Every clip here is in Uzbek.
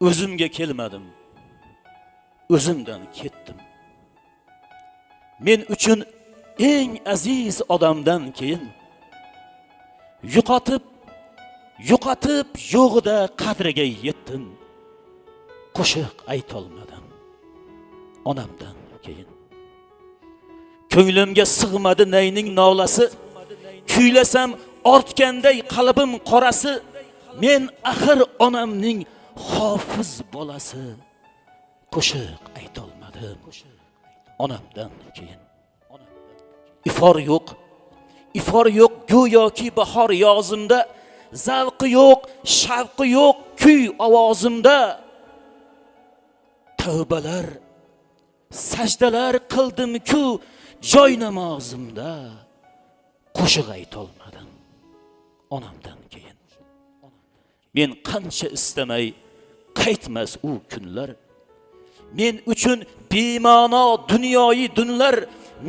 O'zimga kelmadim. O'zimdan ketdim. Men uchun eng aziz odamdan keyin yo'qotib yo'g'ida qadriga yetdim. Qo'shiq aytolmadim onamdan keyin. Ko'nglimga sig'madi nayning nolasi, kuylasam ortganday qalbim qorasi. Men axir onamning hofiz bolasi. Qo'shiq aytolmadim onamdan keyin. Ifor yo'q go'yoki bahor yozimda, zavqi yo'q, shavqi yo'q kuy ovozimda. Tavbalar, sajdalar qildim-ku joy namozimda. Qo'shiq aytolmadim onamdan keyin. Men qancha istamay qaytmas u kunlar. Men uchun bema'no dunyoyi dunlar.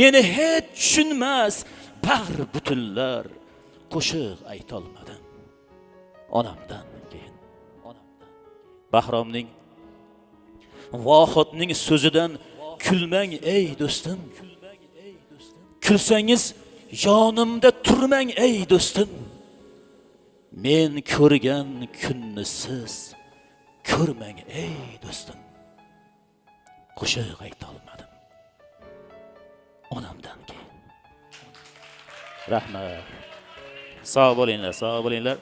Meni hech tushunmas bag'r butunlar. Qo'shiq aytolmadim onamdan keyin. Bahromning, Vohidning so'zidan kulmang ey do'stim. Kulsangiz yonimda turmang ey do'stim. Men ko'rgan kunni siz ko'rmang ey do'stim. Qo'shiq aytolmadim onamdan keyin. Rahmat. Sog' bo'linglar, sog' bo'linglar.